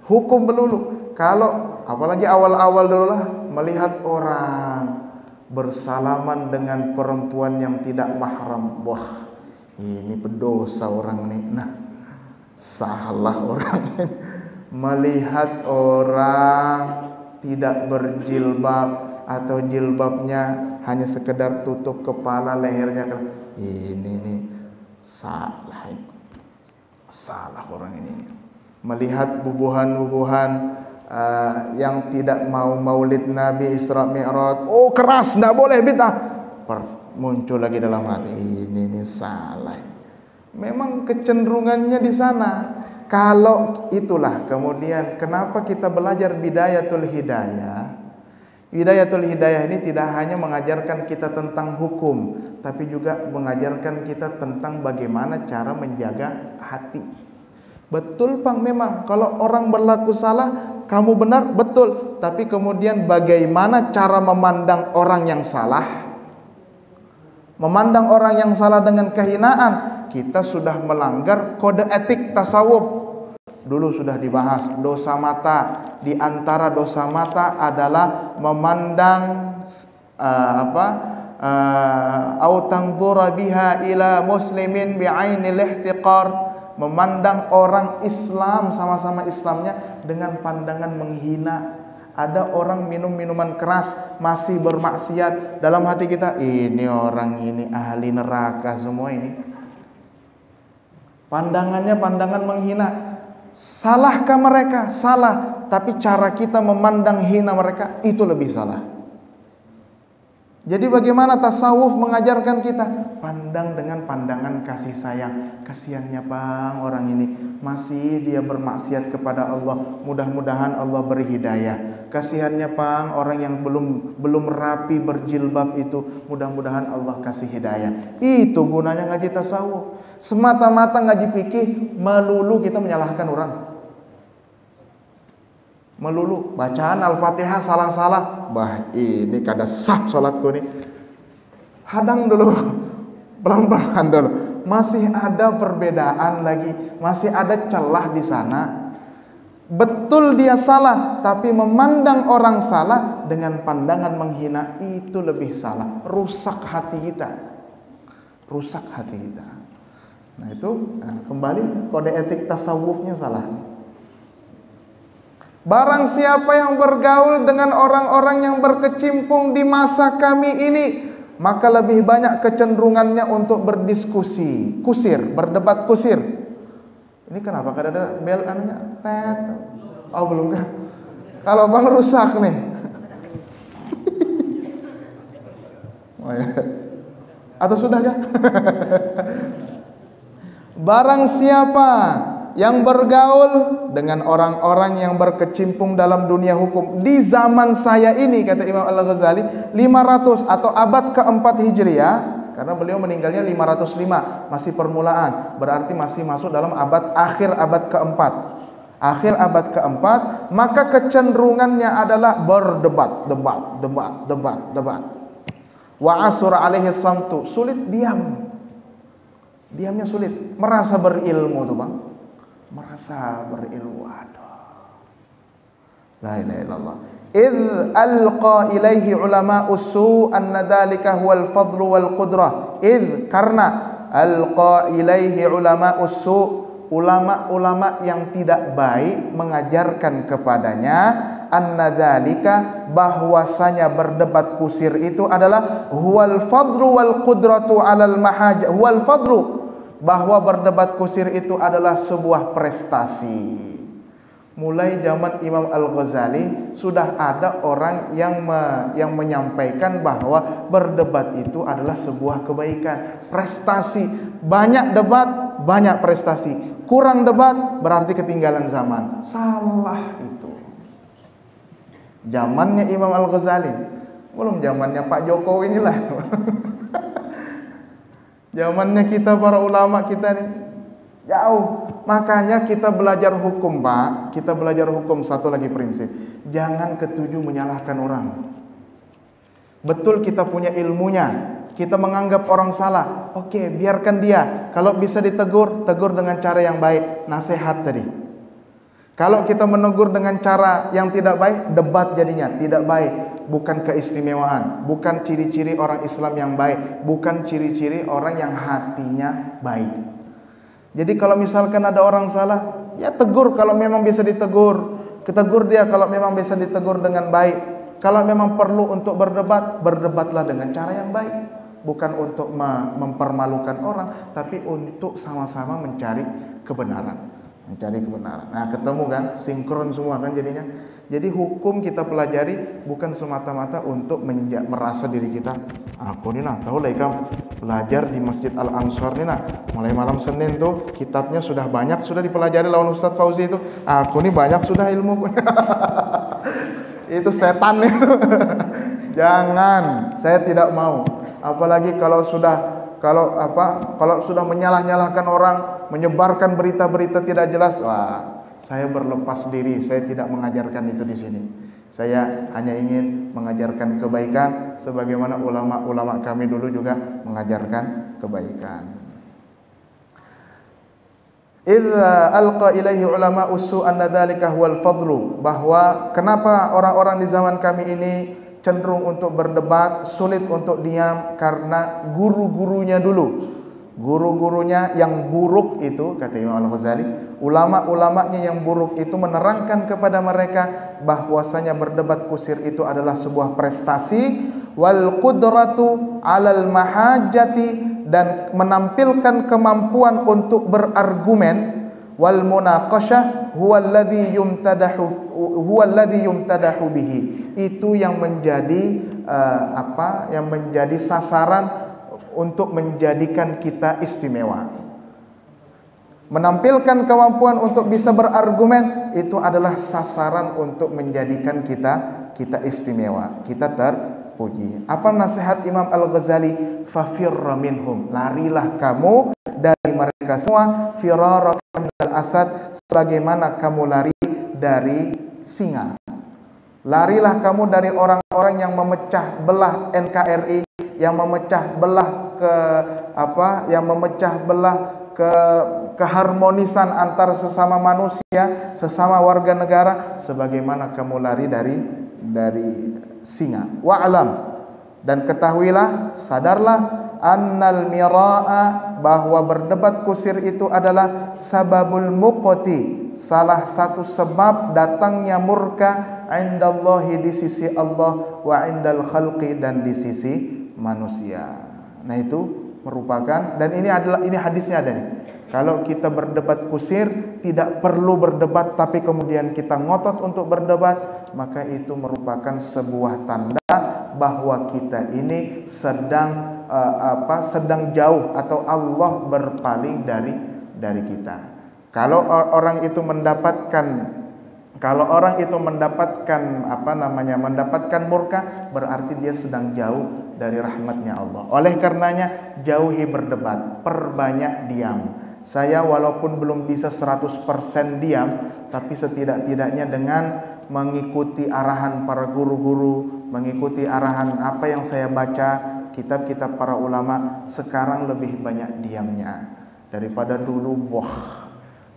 Hukum melulu. Kalau apalagi awal-awal dulu lah, melihat orang bersalaman dengan perempuan yang tidak mahram, wah ini berdosa orang ini. Nah, salah orang ini. Melihat orang tidak berjilbab atau jilbabnya hanya sekedar tutup kepala, lehernya kan, ini salah, salah orang ini. Melihat bubuhan-bubuhan yang tidak mau maulid Nabi Isra Mi'raj, oh keras, tidak boleh, bid'ah, muncul lagi dalam hati, ini salah. Memang kecenderungannya di sana. Kalau itulah kemudian kenapa kita belajar Bidayatul Hidayah. Bidayatul Hidayah ini tidak hanya mengajarkan kita tentang hukum, tapi juga mengajarkan kita tentang bagaimana cara menjaga hati. Betul Bang, memang kalau orang berlaku salah, kamu benar, betul. Tapi kemudian bagaimana cara memandang orang yang salah? Memandang orang yang salah dengan kehinaan, kita sudah melanggar kode etik tasawuf. Dulu sudah dibahas dosa mata. Di antara dosa mata adalah memandang au tanzura biha ila muslimin bi'ainil ihtiqar, memandang orang Islam, sama-sama Islamnya, dengan pandangan menghina. Ada orang minum minuman keras masih bermaksiat, dalam hati kita, ini orang ini ahli neraka semua ini. Pandangannya pandangan menghina. Salahkah mereka? Salah. Tapi cara kita memandang hina mereka itu lebih salah. Jadi bagaimana tasawuf mengajarkan kita? Pandang dengan pandangan kasih sayang. Kasihannya Bang, orang ini masih dia bermaksiat kepada Allah. Mudah-mudahan Allah beri hidayah. Kasihannya Bang, orang yang belum rapi berjilbab itu. Mudah-mudahan Allah kasih hidayah. Itu gunanya ngaji tasawuf. Semata-mata ngaji fikih melulu kita menyalahkan orang. Melulu bacaan Al-Fatihah salah-salah, bah ini kada sah salatku nih. Hadang dulu, pelan-pelan dulu. Masih ada perbedaan lagi, masih ada celah di sana. Betul dia salah, tapi memandang orang salah dengan pandangan menghina itu lebih salah. Rusak hati kita. Rusak hati kita. Nah itu kembali kode etik tasawufnya salah. Barang siapa yang bergaul dengan orang-orang yang berkecimpung di masa kami ini, maka lebih banyak kecenderungannya untuk berdiskusi, kusir, berdebat kusir. Ini kenapa? Kada ada bel anunya, tet. Oh belum kan? Kalau Bang rusak nih. Oh, ya. Atau sudah kah? Barang siapa yang bergaul dengan orang-orang yang berkecimpung dalam dunia hukum di zaman saya ini, kata Imam Al-Ghazali, 500 atau abad keempat Hijriah, karena beliau meninggalnya 505, masih permulaan, berarti masih masuk dalam akhir abad keempat. Akhir abad keempat, maka kecenderungannya adalah berdebat, debat. Wa asura alaihi samtu, sulit diam. Diamnya sulit, merasa berilmu tuh Bang. Merasa berilmu. Aduh. La ilaha illallah. Idz alqa ilaihi ulama usu anna dzalika huwal fadlu wal qudrah. Idz karena alqa ilaihi ulama usu, ulama-ulama yang tidak baik mengajarkan kepadanya anna dzalika, bahwasanya berdebat kusir itu adalah huwal fadlu wal qudratu alal mahaj, huwal fadlu, bahwa berdebat kusir itu adalah sebuah prestasi. Mulai zaman Imam Al-Ghazali sudah ada orang yang menyampaikan bahwa berdebat itu adalah sebuah kebaikan, prestasi. Banyak debat, banyak prestasi. Kurang debat berarti ketinggalan zaman. Salah itu. Zamannya Imam Al-Ghazali, belum zamannya Pak Jokowi inilah. Zamannya kita para ulama kita nih jauh. Makanya kita belajar hukum Pak, kita belajar hukum, satu lagi prinsip, jangan ketujuh menyalahkan orang. Betul kita punya ilmunya, kita menganggap orang salah, oke, biarkan dia. Kalau bisa ditegur, tegur dengan cara yang baik, nasihat tadi. Kalau kita menegur dengan cara yang tidak baik, debat jadinya, tidak baik. Bukan keistimewaan, bukan ciri-ciri orang Islam yang baik, bukan ciri-ciri orang yang hatinya baik. Jadi kalau misalkan ada orang salah, ya tegur kalau memang bisa ditegur. Ketegur dia kalau memang bisa ditegur dengan baik. Kalau memang perlu untuk berdebat, berdebatlah dengan cara yang baik. Bukan untuk mempermalukan orang, tapi untuk sama-sama mencari kebenaran. Mencari kebenaran. Nah ketemu kan, sinkron semua kan jadinya. Jadi hukum kita pelajari bukan semata-mata untuk merasa diri kita, aku nih nah tahu lah ikam belajar di Masjid Al-Ansar nih nah, mulai malam Senin tuh kitabnya sudah banyak, sudah dipelajari lawan Ustadz Fauzi itu, aku nih banyak sudah ilmu. Itu setan itu. Jangan, saya tidak mau. Apalagi kalau sudah menyalah-nyalahkan orang, menyebarkan berita-berita tidak jelas, wah, saya berlepas diri, saya tidak mengajarkan itu di sini. Saya hanya ingin mengajarkan kebaikan sebagaimana ulama-ulama kami dulu juga mengajarkan kebaikan. Idza alqa ilaihi ulama usu anna dzalika huwal fadlu, bahwa kenapa orang-orang di zaman kami ini cenderung untuk berdebat, sulit untuk diam, karena guru-gurunya dulu, guru-gurunya yang buruk itu, kata Imam Al-Ghazali, ulama-ulamanya yang buruk itu menerangkan kepada mereka bahwasanya berdebat kusir itu adalah sebuah prestasi, wal qudratu 'alal mahajati, dan menampilkan kemampuan untuk berargumen, wal munaqashah huwa alladhi yumtadahu bihi, itu yang menjadi yang menjadi sasaran untuk menjadikan kita istimewa. Menampilkan kemampuan untuk bisa berargumen itu adalah sasaran untuk menjadikan kita istimewa, kita terpuji. Apa nasihat Imam Al-Ghazali? Fafirra minhum, larilah kamu dari mereka semua, firaraka minal asad, sebagaimana kamu lari dari singa. Larilah kamu dari orang-orang yang memecah belah NKRI, yang memecah belah keharmonisan antar sesama manusia, sesama warga negara, sebagaimana kamu lari dari singa. Wa'lam, dan ketahuilah, sadarlah, annal mira'a, bahwa berdebat kusir itu adalah sababul muqti, salah satu sebab datangnya murka, indallahi, di sisi Allah, wa indal khalqi, dan di sisi manusia. Nah, itu merupakan, dan ini hadisnya ada nih. Kalau kita berdebat kusir, tidak perlu berdebat, tapi kemudian kita ngotot untuk berdebat, maka itu merupakan sebuah tanda bahwa kita ini sedang jauh, atau Allah berpaling dari kita. Kalau orang itu mendapatkan murka, berarti dia sedang jauh dari rahmatnya Allah. Oleh karenanya, jauhi berdebat, perbanyak diam. Saya walaupun belum bisa 100% diam, tapi setidak-tidaknya dengan mengikuti arahan para guru-guru, mengikuti arahan apa yang saya baca, kitab-kitab para ulama, sekarang lebih banyak diamnya daripada dulu.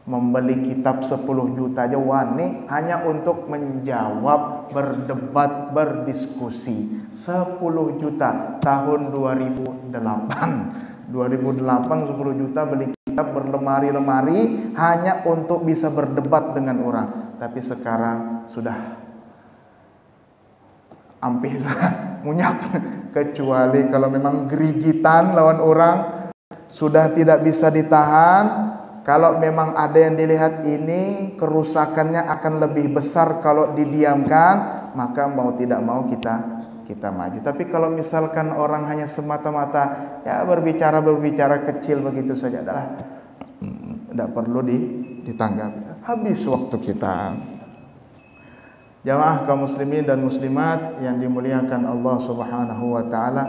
Membeli kitab 10 juta aja wani hanya untuk menjawab, berdebat, berdiskusi. 10 juta tahun 2008 10 juta beli kitab berlemari-lemari hanya untuk bisa berdebat dengan orang. Tapi sekarang sudah ampih, sudah munyak, kecuali kalau memang gerigitan lawan orang, sudah tidak bisa ditahan. Kalau memang ada yang dilihat ini kerusakannya akan lebih besar kalau didiamkan, maka mau tidak mau kita maju. Tapi kalau misalkan orang hanya semata-mata ya berbicara kecil begitu saja, adalah tidak perlu ditanggapi. Habis waktu kita. Jamaah kaum muslimin dan muslimat yang dimuliakan Allah Subhanahu wa taala,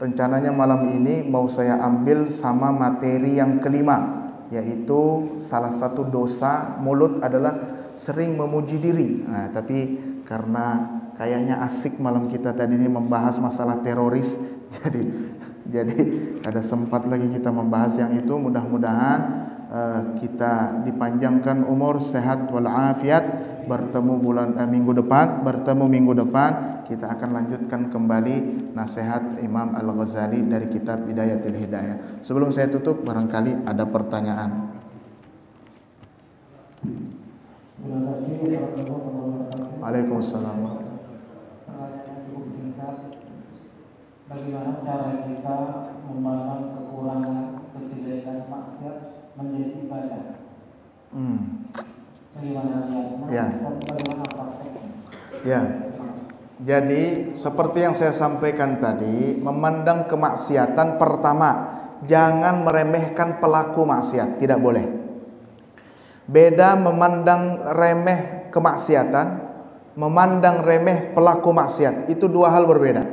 rencananya malam ini mau saya ambil sama materi yang kelima, yaitu salah satu dosa mulut adalah sering memuji diri. Nah, tapi karena kayaknya asik malam kita tadi ini membahas masalah teroris, jadi ada sempat lagi kita membahas yang itu. Mudah-mudahan kita dipanjangkan umur, sehat walafiat. Bertemu minggu depan kita akan lanjutkan kembali nasihat Imam Al-Ghazali dari kitab Bidayatul Hidayah. Sebelum saya tutup, barangkali ada pertanyaan. Waalaikumsalam.
Bagaimana cara kita memandang kekurangan, kejelekan, maksiat menjadi ibadah? Bagaimana lihatnya?
Ya.
Bagaimana prakteknya?
Ya. Jadi seperti yang saya sampaikan tadi, memandang kemaksiatan, pertama, jangan meremehkan pelaku maksiat, tidak boleh. Beda memandang remeh kemaksiatan, memandang remeh pelaku maksiat, itu dua hal berbeda.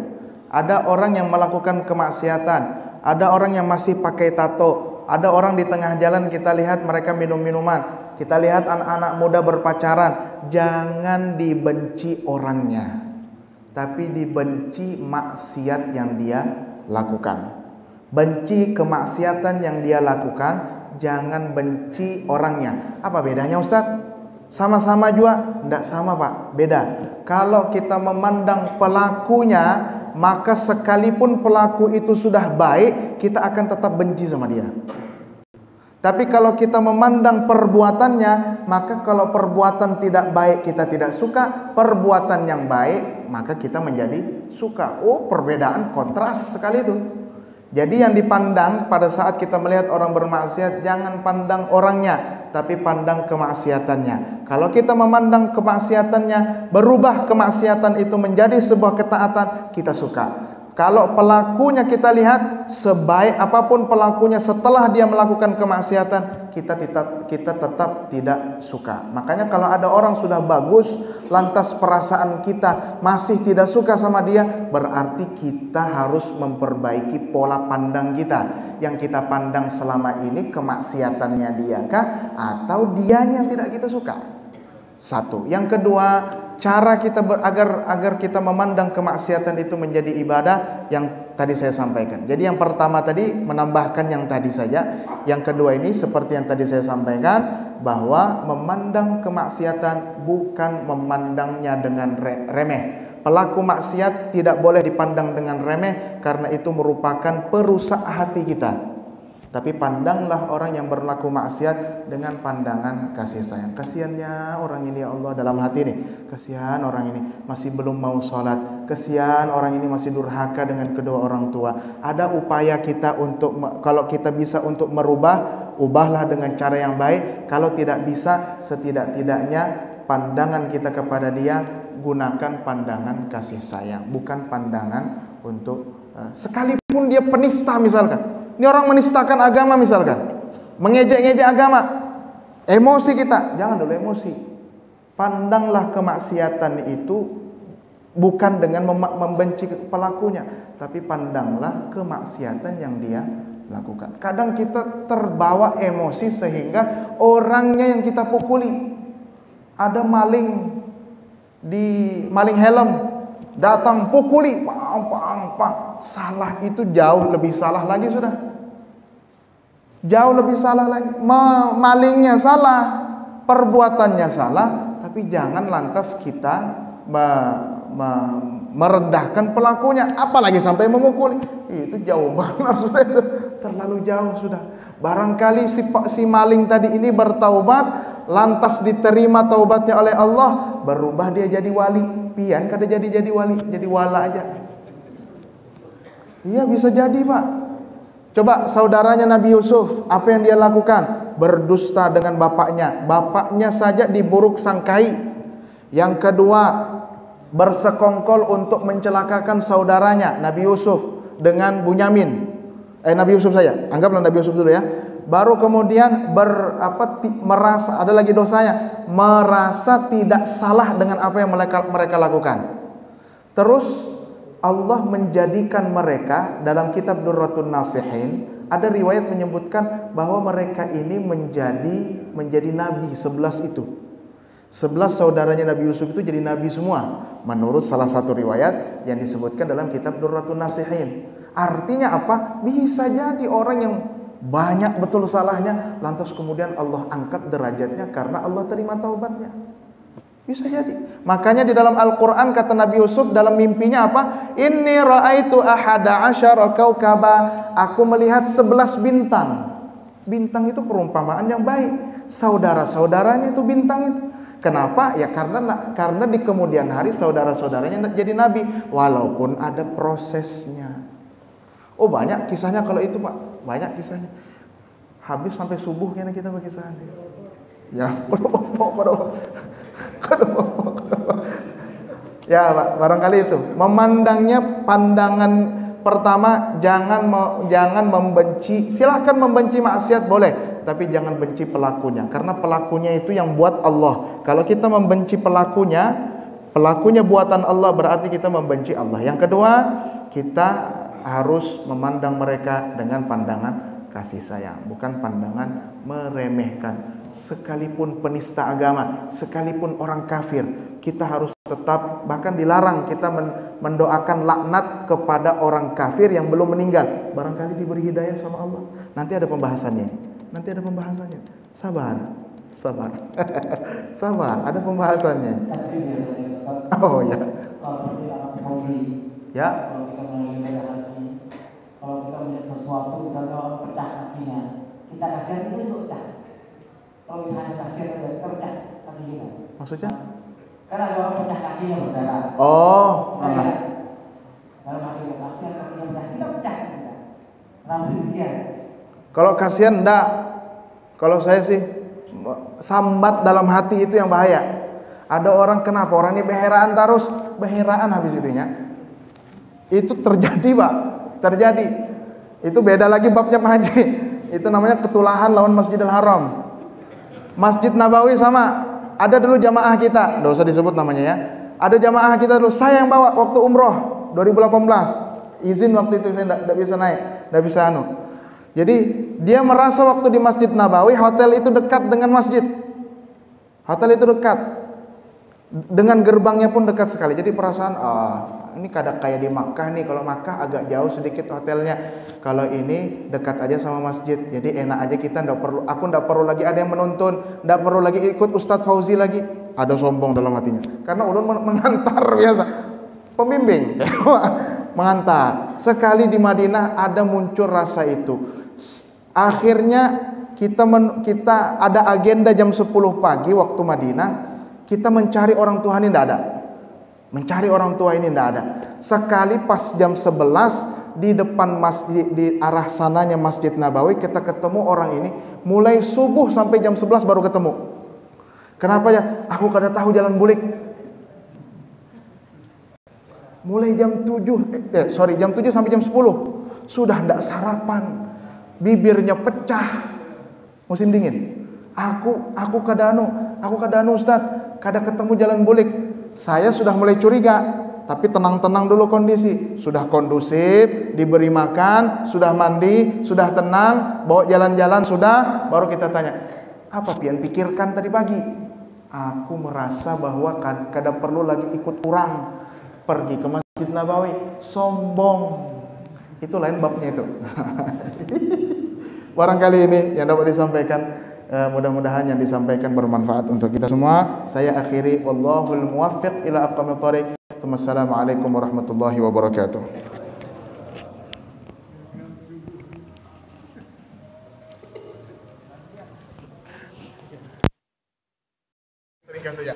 Ada orang yang melakukan kemaksiatan, ada orang yang masih pakai tato, ada orang di tengah jalan, kita lihat mereka minum-minuman, kita lihat anak-anak muda berpacaran, jangan dibenci orangnya, tapi dibenci maksiat yang dia lakukan. Benci kemaksiatan yang dia lakukan, jangan benci orangnya. Apa bedanya Ustaz? Sama-sama juga? Tidak sama Pak, beda. Kalau kita memandang pelakunya, maka sekalipun pelaku itu sudah baik, kita akan tetap benci sama dia. Tapi kalau kita memandang perbuatannya, maka kalau perbuatan tidak baik kita tidak suka, perbuatan yang baik maka kita menjadi suka. Oh, perbedaan kontras sekali itu. Jadi yang dipandang pada saat kita melihat orang bermaksiat, jangan pandang orangnya, tapi pandang kemaksiatannya. Kalau kita memandang kemaksiatannya, berubah kemaksiatan itu menjadi sebuah ketaatan, kita suka. Kalau pelakunya kita lihat, sebaik apapun pelakunya setelah dia melakukan kemaksiatan, kita tetap tidak suka. Makanya kalau ada orang sudah bagus, lantas perasaan kita masih tidak suka sama dia, berarti kita harus memperbaiki pola pandang kita. Yang kita pandang selama ini kemaksiatannya dia kah, atau dianya yang tidak kita suka. Satu. Yang kedua, cara kita agar kita memandang kemaksiatan itu menjadi ibadah, yang tadi saya sampaikan. Jadi yang pertama tadi menambahkan yang tadi saja. Yang kedua ini seperti yang tadi saya sampaikan, bahwa memandang kemaksiatan bukan memandangnya dengan remeh. Pelaku maksiat tidak boleh dipandang dengan remeh, karena itu merupakan perusak hati kita. Tapi pandanglah orang yang berlaku maksiat dengan pandangan kasih sayang. Kasihannya orang ini ya Allah, dalam hati nih, kasihan orang ini masih belum mau sholat, kasihan orang ini masih durhaka dengan kedua orang tua. Ada upaya kita untuk, kalau kita bisa untuk merubah, ubahlah dengan cara yang baik. Kalau tidak bisa, setidak-tidaknya pandangan kita kepada dia, gunakan pandangan kasih sayang, bukan pandangan untuk sekalipun dia penista misalkan. Ini orang menistakan agama misalkan, mengejek-ngejek agama, emosi kita, jangan dulu emosi. Pandanglah kemaksiatan itu bukan dengan membenci pelakunya, tapi pandanglah kemaksiatan yang dia lakukan. Kadang kita terbawa emosi sehingga orangnya yang kita pukuli. Ada maling helm, datang pukuli, pang. Salah itu jauh lebih salah lagi sudah. Jauh lebih salah lagi. Malingnya salah, perbuatannya salah, tapi jangan lantas kita merendahkan pelakunya, apalagi sampai memukuli. Itu jauh banget sudah, itu terlalu jauh sudah. Barangkali si maling tadi ini bertaubat, lantas diterima taubatnya oleh Allah, berubah dia jadi wali. Pian kada jadi wali, jadi wala aja. Iya bisa jadi Pak. Coba saudaranya Nabi Yusuf, apa yang dia lakukan? Berdusta dengan bapaknya. Bapaknya saja diburuk sangkai. Yang kedua, bersekongkol untuk mencelakakan saudaranya Nabi Yusuf dengan Bunyamin. Nabi Yusuf saja, anggaplah Nabi Yusuf dulu ya. Baru kemudian merasa, ada lagi dosanya, merasa tidak salah dengan apa yang mereka lakukan. Terus Allah menjadikan mereka, dalam kitab Durratun Nasihin ada riwayat menyebutkan bahwa mereka ini menjadi nabi, 11 itu. 11 saudaranya Nabi Yusuf itu jadi nabi semua, menurut salah satu riwayat yang disebutkan dalam kitab Durratun Nasihin. Artinya apa? Bisa jadi orang yang banyak betul salahnya, lantas kemudian Allah angkat derajatnya karena Allah terima taubatnya. Bisa jadi. Makanya di dalam Al-Quran kata Nabi Yusuf dalam mimpinya apa? Inni ra'aitu ahada asyara kaukaba. Aku melihat 11 bintang. Bintang itu perumpamaan yang baik. Saudara-saudaranya itu bintang itu. Kenapa? Ya karena di kemudian hari saudara-saudaranya jadi nabi, walaupun ada prosesnya. Oh banyak kisahnya kalau itu Pak, banyak kisahnya. Habis sampai subuh kayaknya kita berkisahnya. Ya, ya Pak, barangkali itu memandangnya pandangan pertama, jangan membenci. Silahkan membenci maksiat boleh, tapi jangan benci pelakunya, karena pelakunya itu yang buat Allah. Kalau kita membenci pelakunya buatan Allah, berarti kita membenci Allah. Yang kedua, kita harus memandang mereka dengan pandangan kasih sayang, bukan pandangan meremehkan. Sekalipun penista agama, sekalipun orang kafir, kita harus tetap, bahkan dilarang kita mendoakan laknat kepada orang kafir yang belum meninggal. Barangkali diberi hidayah sama Allah. Nanti ada pembahasannya. Nanti ada pembahasannya. Sabar. Sabar, ada pembahasannya. Oh ya.
Kalau seperti Arab Saudi,
Ya.
kalau kita melalui haji, kalau kita melihat sesuatu, misalnya orang pecah kakinya, kita kasihan itu juga pecah. Kalau kita hanya kasihan saja, kita pecah kaki kita.
Maksudnya?
Karena ada orang pecah kakinya berdarah.
Oh.
Dalam hati kita kasihan kakinya pecah, kita pecah kita. Ramai dia.
Kalau kasihan enggak. Kalau saya sih sambat dalam hati itu yang bahaya. Ada orang kenapa? Orang ini beheraan terus, beheraan habis itunya. Itu terjadi, Pak. Terjadi. Itu beda lagi babnya Pak Haji. Itu namanya ketulahan lawan Masjidil Haram. Masjid Nabawi sama. Ada dulu jamaah kita, enggak usah disebut namanya ya. Ada jamaah kita dulu, saya yang bawa waktu umroh 2018. Izin waktu itu saya enggak bisa naik, enggak bisa Jadi dia merasa waktu di Masjid Nabawi, hotel itu dekat dengan masjid. Hotel itu dekat. Dengan gerbangnya pun dekat sekali. Jadi perasaan, ini kayak di Makkah nih. Kalau Makkah agak jauh sedikit hotelnya. Kalau ini dekat aja sama masjid. Jadi enak aja, kita aku enggak perlu lagi ada yang menuntun, enggak perlu lagi ikut Ustadz Fauzi lagi. Ada sombong dalam hatinya. Karena ulun mengantar biasa. Pembimbing mengantar. Sekali di Madinah ada muncul rasa itu. Akhirnya kita ada agenda jam 10 pagi waktu Madinah, kita mencari orang tua ini tidak ada. Mencari orang tua ini tidak ada. Sekali pas jam 11 di depan masjid, di arah sananya Masjid Nabawi, kita ketemu orang ini. Mulai subuh sampai jam 11 baru ketemu. Kenapa ya? Aku kada tahu jalan bulik. Mulai jam 7 sampai jam 10 sudah tidak sarapan. Bibirnya pecah. Musim dingin. Aku kada Ustaz, kada ketemu jalan bulik. Saya sudah mulai curiga, tapi tenang-tenang dulu kondisi. Sudah kondusif, diberi makan, sudah mandi, sudah tenang, bawa jalan-jalan sudah, baru kita tanya, apa pian pikirkan tadi pagi? Aku merasa bahwa kada perlu lagi ikut orang pergi ke Masjid Nabawi. Sombong. Itu lain babnya itu. Barangkali ini yang dapat disampaikan. Mudah-mudahan yang disampaikan bermanfaat untuk kita semua. Saya akhiri, wallahul muwaffiq ila aqwamit thoriq. Wassalamualaikum warahmatullahi wabarakatuh. Sering saja.